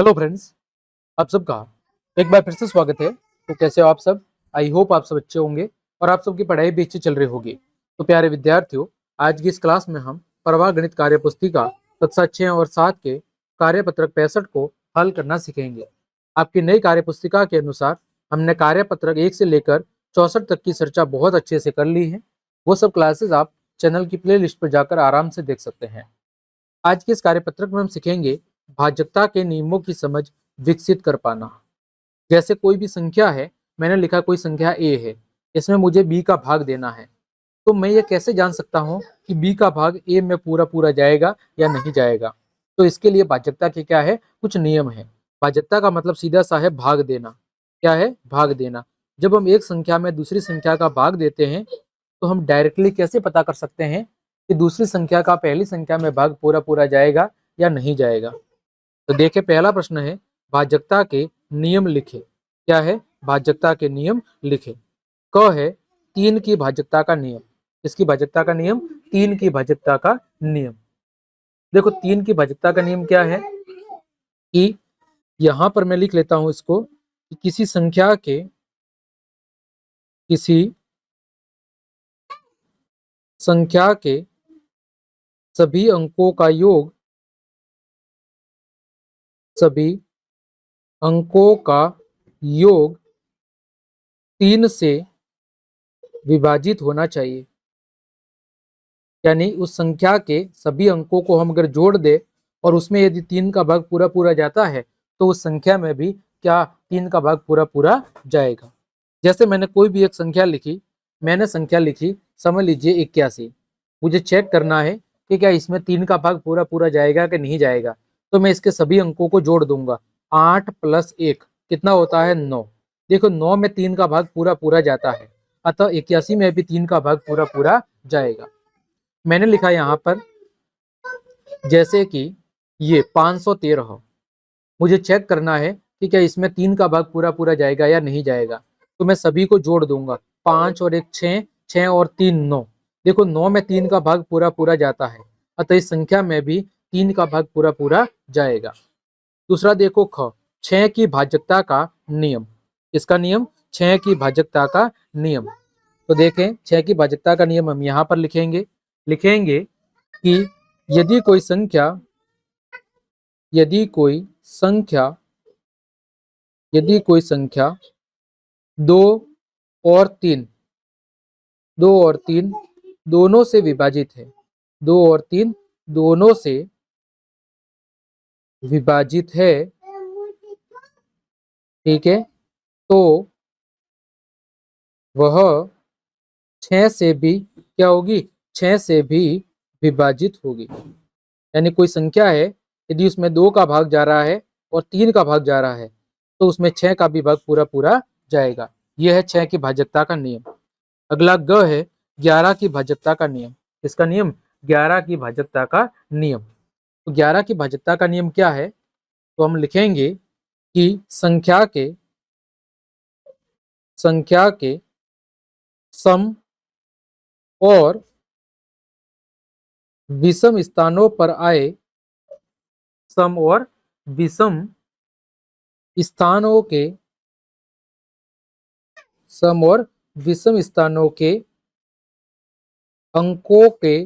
Hello friends, आप सबका एक बार फिर से स्वागत है। तो कैसे हो आप सब? आई होप आप सब अच्छे होंगे और आप सबकी पढ़ाई भी अच्छी चल रही होगी। तो प्यारे विद्यार्थियों, आज की इस क्लास में हम प्रवाह गणित कार्य पुस्तिका कक्षा 6 और 7 के कार्यपत्रक 65 को हल करना सीखेंगे। आपकी नई कार्य पुस्तिका के अनुसार हमने कार्यपत्रक 1 से लेकर 64 तक की चर्चा बहुत अच्छे से कर ली है। वो सब क्लासेस आप चैनल की प्ले लिस्ट पर जाकर आराम से देख सकते हैं। आज के इस कार्यपत्रक में हम सीखेंगे भाजकता के नियमों की समझ विकसित कर पाना। जैसे कोई भी संख्या है, मैंने लिखा कोई संख्या ए है, इसमें मुझे बी का भाग देना है। तो मैं ये कैसे जान सकता हूँ कि बी का भाग ए में पूरा पूरा जाएगा या नहीं जाएगा? तो इसके लिए भाजकता के क्या है, कुछ नियम है। भाजकता का मतलब सीधा सा है भाग देना। क्या है? भाग देना। जब हम एक संख्या में दूसरी संख्या का भाग देते हैं तो हम डायरेक्टली कैसे पता कर सकते हैं कि दूसरी संख्या का पहली संख्या में भाग पूरा पूरा जाएगा या नहीं जाएगा? तो देखिए, पहला प्रश्न है भाजकता के नियम लिखे। क्या है? भाजकता के नियम लिखे। क है 3 की भाजकता का नियम। किसकी भाजकता का नियम? 3 की भाजकता का नियम। देखो, 3 की भाजकता का नियम क्या है कि यहां पर मैं लिख लेता हूं इसको कि किसी संख्या के सभी अंकों का योग सभी अंकों का योग 3 से विभाजित होना चाहिए। यानी उस संख्या के सभी अंकों को हम अगर जोड़ दे और उसमें यदि 3 का भाग पूरा पूरा जाता है तो उस संख्या में भी क्या 3 का भाग पूरा पूरा जाएगा। जैसे मैंने कोई भी एक संख्या लिखी, मैंने संख्या लिखी समझ लीजिए 81। मुझे चेक करना है कि क्या इसमें 3 का भाग पूरा पूरा जाएगा कि नहीं जाएगा। तो मैं इसके सभी अंकों को जोड़ दूंगा। 8 + 1 कितना होता है? 9। देखो, 9 में 3 का भाग पूरा पूरा जाता है, अतः 81 में भी 3 का भाग पूरा पूरा जाएगा। मैंने लिखा यहाँ पर जैसे कि ये 513 हो। मुझे चेक करना है कि क्या इसमें 3 का भाग पूरा पूरा जाएगा या नहीं जाएगा। तो मैं सभी को जोड़ दूंगा। 5 और 1 6, 6 और 3 9। देखो, 9 में 3 का भाग पूरा पूरा जाता है, अतः इस संख्या में भी 3 का भाग पूरा पूरा जाएगा। दूसरा देखो ख, 6 की भाजकता का नियम। किसका नियम? 6 की भाजकता का नियम। तो देखें, 6 की भाजकता का नियम हम यहाँ पर लिखेंगे कि यदि कोई संख्या दो और तीन दोनों से विभाजित है, 2 और 3 दोनों से विभाजित है, ठीक है, तो वह 6 से भी क्या होगी? 6 से भी विभाजित होगी। यानी कोई संख्या है, यदि उसमें 2 का भाग जा रहा है और 3 का भाग जा रहा है तो उसमें 6 का भी भाग पूरा पूरा जाएगा। यह है 6 की भाजकता का नियम। अगला ग है 11 की भाजकता का नियम। इसका नियम 11 की भाजकता का नियम। तो 11 की भाजकता का नियम क्या है? तो हम लिखेंगे कि संख्या के सम और विषम स्थानों पर आए सम और विषम स्थानों के सम और विषम स्थानों के अंकों के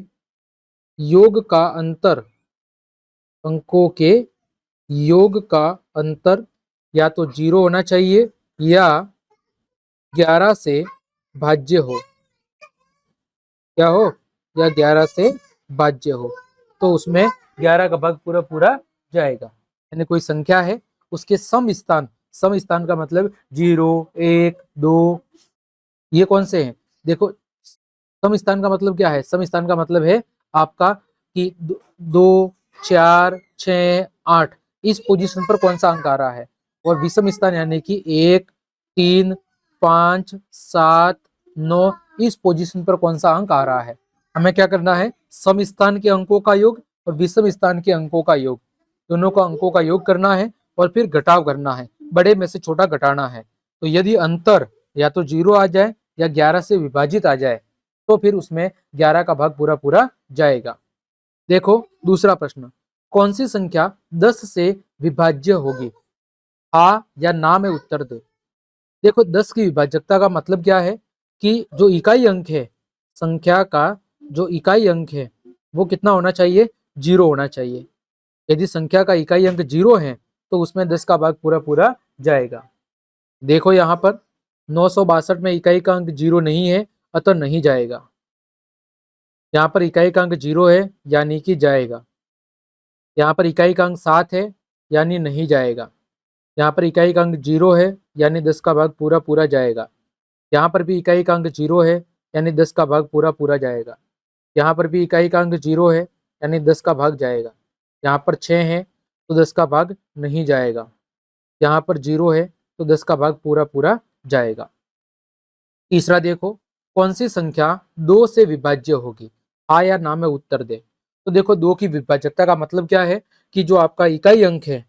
योग का अंतर या तो 0 होना चाहिए या 11 से भाज्य हो। क्या हो? या 11 से भाज्य हो, तो उसमें 11 का भाग पूरा पूरा जाएगा। यानी कोई संख्या है, उसके सम स्थान का मतलब 0 1 2, ये कौन से हैं? देखो, सम स्थान का मतलब क्या है? सम स्थान का मतलब है आपका कि 2 4 6 8 इस पोजीशन पर कौन सा अंक आ रहा है, और विषम स्थान यानी कि 1 3 5 7 9 इस पोजीशन पर कौन सा अंक आ रहा है। हमें क्या करना है? सम स्थान के अंकों का योग और विषम स्थान के अंकों का योग, दोनों का अंकों का योग करना है और फिर घटाव करना है, बड़े में से छोटा घटाना है। तो यदि अंतर या तो 0 आ जाए या 11 से विभाजित आ जाए तो फिर उसमें 11 का भाग पूरा पूरा जाएगा। देखो दूसरा प्रश्न, कौन सी संख्या 10 से विभाज्य होगी? हाँ या ना में उत्तर दे। देखो 10 की विभाजकता का मतलब क्या है कि जो इकाई अंक है, संख्या का जो इकाई अंक है वो कितना होना चाहिए? 0 होना चाहिए। यदि संख्या का इकाई अंक 0 है तो उसमें 10 का भाग पूरा पूरा जाएगा। देखो यहाँ पर 962 में इकाई का अंक 0 नहीं है, अतः नहीं जाएगा। यहाँ पर इकाई का अंक 0 है यानी कि जाएगा। यहाँ पर इकाई का अंक 7 है यानी नहीं जाएगा। यहाँ पर इकाई का अंक 0 है यानी 10 का भाग पूरा पूरा जाएगा। यहाँ पर भी इकाई का अंक 0 है यानी 10 का भाग पूरा पूरा जाएगा। यहाँ पर भी इकाई का अंक 0 है यानी 10 का भाग जाएगा। यहाँ पर 6 है तो 10 का भाग नहीं जाएगा। यहाँ पर 0 है तो 10 का भाग पूरा पूरा जाएगा। तीसरा देखो, कौन सी संख्या 2 से विभाज्य होगी? हाँ या ना में उत्तर दे। तो देखो 2 की विभाजकता का मतलब क्या है कि जो आपका इकाई अंक है,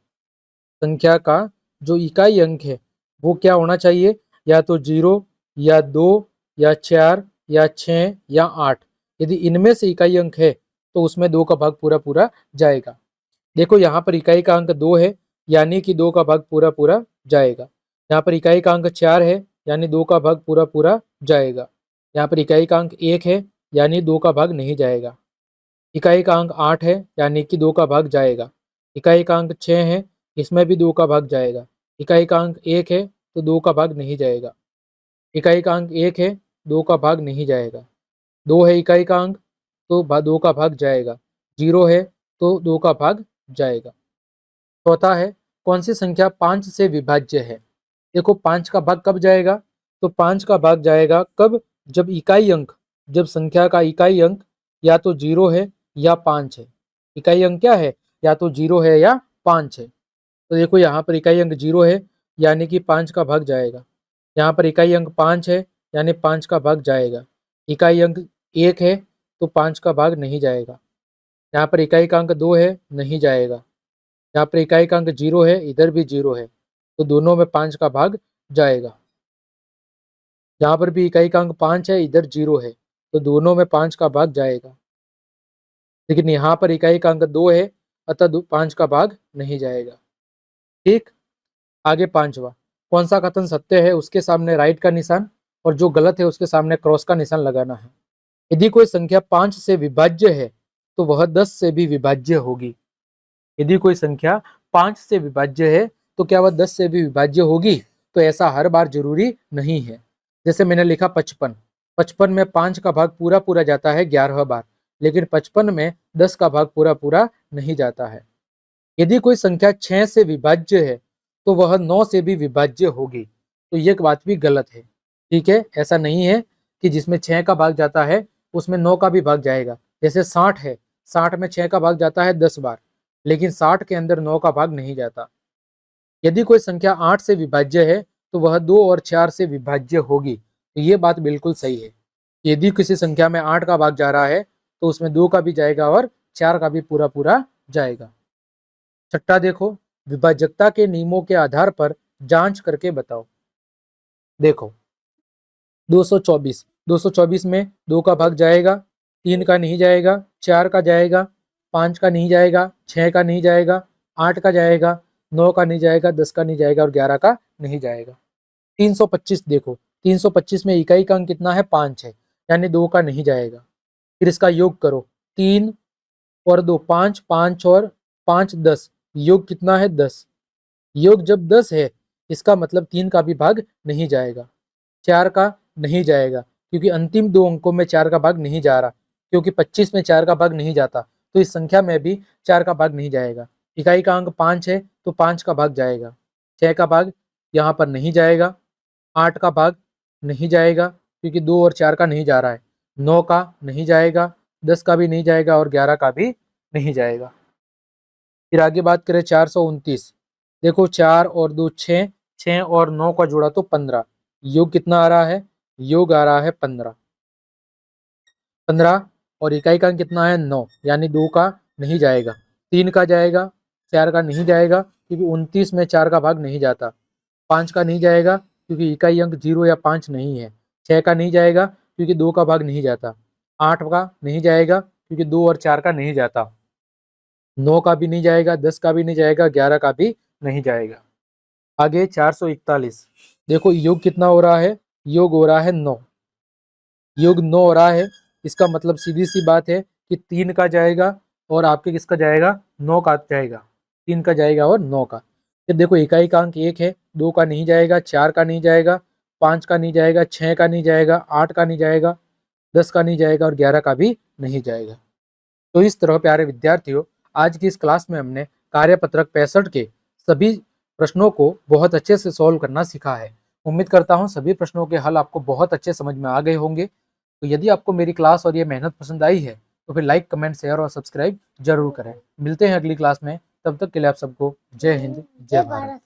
संख्या का जो इकाई अंक है वो क्या होना चाहिए? या तो 0 या 2 या 4 या 6 या 8। यदि इनमें से इकाई अंक है तो उसमें 2 का भाग पूरा पूरा जाएगा। देखो यहाँ पर इकाई का अंक 2 है यानी कि 2 का भाग पूरा पूरा जाएगा। यहाँ पर इकाई का अंक 4 है यानी 2 का भाग पूरा पूरा जाएगा। यहाँ पर इकाई का अंक 1 है यानी 2 का भाग नहीं जाएगा। इकाई का अंक 8 है यानी कि 2 का भाग जाएगा। इकाई का अंक 6 है, इसमें भी 2 का भाग जाएगा। इकाई का अंक 1 है तो 2 का भाग नहीं जाएगा। इकाई का अंक 1 है, 2 का भाग नहीं जाएगा। 2 है इकाई का अंक तो 2 का भाग जाएगा। 0 है तो 2 का भाग जाएगा। चौथा है, कौन सी संख्या 5 से विभाज्य है? देखो 5 का भाग कब जाएगा? तो 5 का भाग जाएगा कब? जब इकाई अंक, जब संख्या का इकाई अंक या तो 0 है या 5 है। इकाई अंक क्या है? या तो 0 है या 5 है। तो देखो यहाँ पर इकाई अंक 0 है यानी कि 5 का भाग जाएगा। यहाँ पर इकाई अंक 5 है यानी 5 का भाग जाएगा। इकाई अंक 1 है तो 5 का भाग नहीं जाएगा। यहाँ पर इकाई का अंक 2 है, नहीं जाएगा। यहाँ पर इकाई का अंक 0 है, इधर भी 0 है, तो दोनों में 5 का भाग जाएगा। यहाँ पर भी इकाई का अंक 5 है, इधर 0 है, तो दोनों में 5 का भाग जाएगा। लेकिन यहाँ पर इकाई का अंक 2 है, अतः 5 का भाग नहीं जाएगा। ठीक, आगे पांचवा, कौन सा कथन सत्य है? उसके सामने राइट का निशान और जो गलत है उसके सामने क्रॉस का निशान लगाना है। यदि कोई संख्या 5 से विभाज्य है तो वह 10 से भी विभाज्य होगी। यदि कोई संख्या 5 से विभाज्य है तो क्या वह 10 से भी विभाज्य होगी? तो ऐसा हर बार जरूरी नहीं है। जैसे मैंने लिखा 55, 55 में 5 का भाग पूरा पूरा जाता है 11 बार, लेकिन 55 में 10 का भाग पूरा पूरा नहीं जाता है। यदि कोई संख्या 6 से विभाज्य है तो वह 9 से भी विभाज्य होगी। तो ये बात भी गलत है। ठीक है, ऐसा नहीं है कि जिसमें 6 का भाग जाता है उसमें 9 का भी भाग जाएगा। जैसे 60 है, 60 में 6 का भाग जाता है 10 बार, लेकिन 60 के अंदर 9 का भाग नहीं जाता। यदि कोई संख्या 8 से विभाज्य है तो वह 2 और 4 से विभाज्य होगी। तो ये बात बिल्कुल सही है। यदि किसी संख्या में 8 का भाग जा रहा है तो उसमें 2 का भी जाएगा और 4 का भी पूरा पूरा जाएगा। छठा देखो, विभाजकता के नियमों के आधार पर जांच करके बताओ। देखो 224, 224 में 2 का भाग जाएगा, 3 का नहीं जाएगा, 4 का जाएगा, 5 का नहीं जाएगा, 6 का नहीं जाएगा, 8 का जाएगा, 9 का नहीं जाएगा, 10 का नहीं जाएगा और 11 का नहीं जाएगा। 325 देखो, 325 में इकाई का अंक कितना है? 5 है, यानी 2 का नहीं जाएगा। फिर इसका योग करो, 3 और 2 5, 5 और 5 10, योग कितना है? 10। योग जब 10 है इसका मतलब 3 का भी भाग नहीं जाएगा, 4 का नहीं जाएगा, क्योंकि अंतिम 2 अंकों में 4 का भाग नहीं जा रहा, क्योंकि 25 में 4 का भाग नहीं जाता, तो इस संख्या में भी 4 का भाग नहीं जाएगा। इकाई का अंक 5 है तो 5 का भाग जाएगा, 6 का भाग यहाँ पर नहीं जाएगा, 8 का भाग नहीं जाएगा क्योंकि 2 और 4 का नहीं जा रहा है, 9 का नहीं जाएगा, 10 का भी नहीं जाएगा और 11 का भी नहीं जाएगा। फिर आगे बात करें 429, देखो 4 और 2 6, 6 और 9 का जोड़ा तो 15, योग कितना आ रहा है? योग आ रहा है 15, 15 और इकाई का अंक कितना है? 9, यानी 2 का नहीं जाएगा, 3 का जाएगा, 4 का नहीं जाएगा क्योंकि 29 में 4 का भाग नहीं जाता, 5 का नहीं जाएगा क्योंकि इकाई अंक 0 या 5 नहीं है, 6 का नहीं जाएगा क्योंकि 2 का भाग नहीं जाता, 8 का नहीं जाएगा क्योंकि 2 और 4 का नहीं जाता। 9 का भी नहीं जाएगा, 10 का भी नहीं जाएगा, 11 का भी नहीं जाएगा। आगे 441, देखो योग कितना हो रहा है, योग हो रहा है 9, योग 9 हो रहा है। इसका मतलब सीधी सी बात है कि 3 का जाएगा और आपके किसका जाएगा, 9 का जाएगा, 3 का जाएगा और 9 का। फिर देखो इकाई का अंक 1 है, 2 का नहीं जाएगा, 4 का नहीं जाएगा, 5 का नहीं जाएगा, 6 का नहीं जाएगा, 8 का नहीं जाएगा, 10 का नहीं जाएगा और 11 का भी नहीं जाएगा। तो इस तरह प्यारे विद्यार्थियों, आज की इस क्लास में हमने कार्यपत्रक 65 के सभी प्रश्नों को बहुत अच्छे से सॉल्व करना सीखा है। उम्मीद करता हूँ सभी प्रश्नों के हल आपको बहुत अच्छे समझ में आ गए होंगे। तो यदि आपको मेरी क्लास और ये मेहनत पसंद आई है तो फिर लाइक, कमेंट, शेयर और सब्सक्राइब जरूर करें। मिलते हैं अगली क्लास में, तब तक के लिए आप सबको जय हिंद, जय भारत।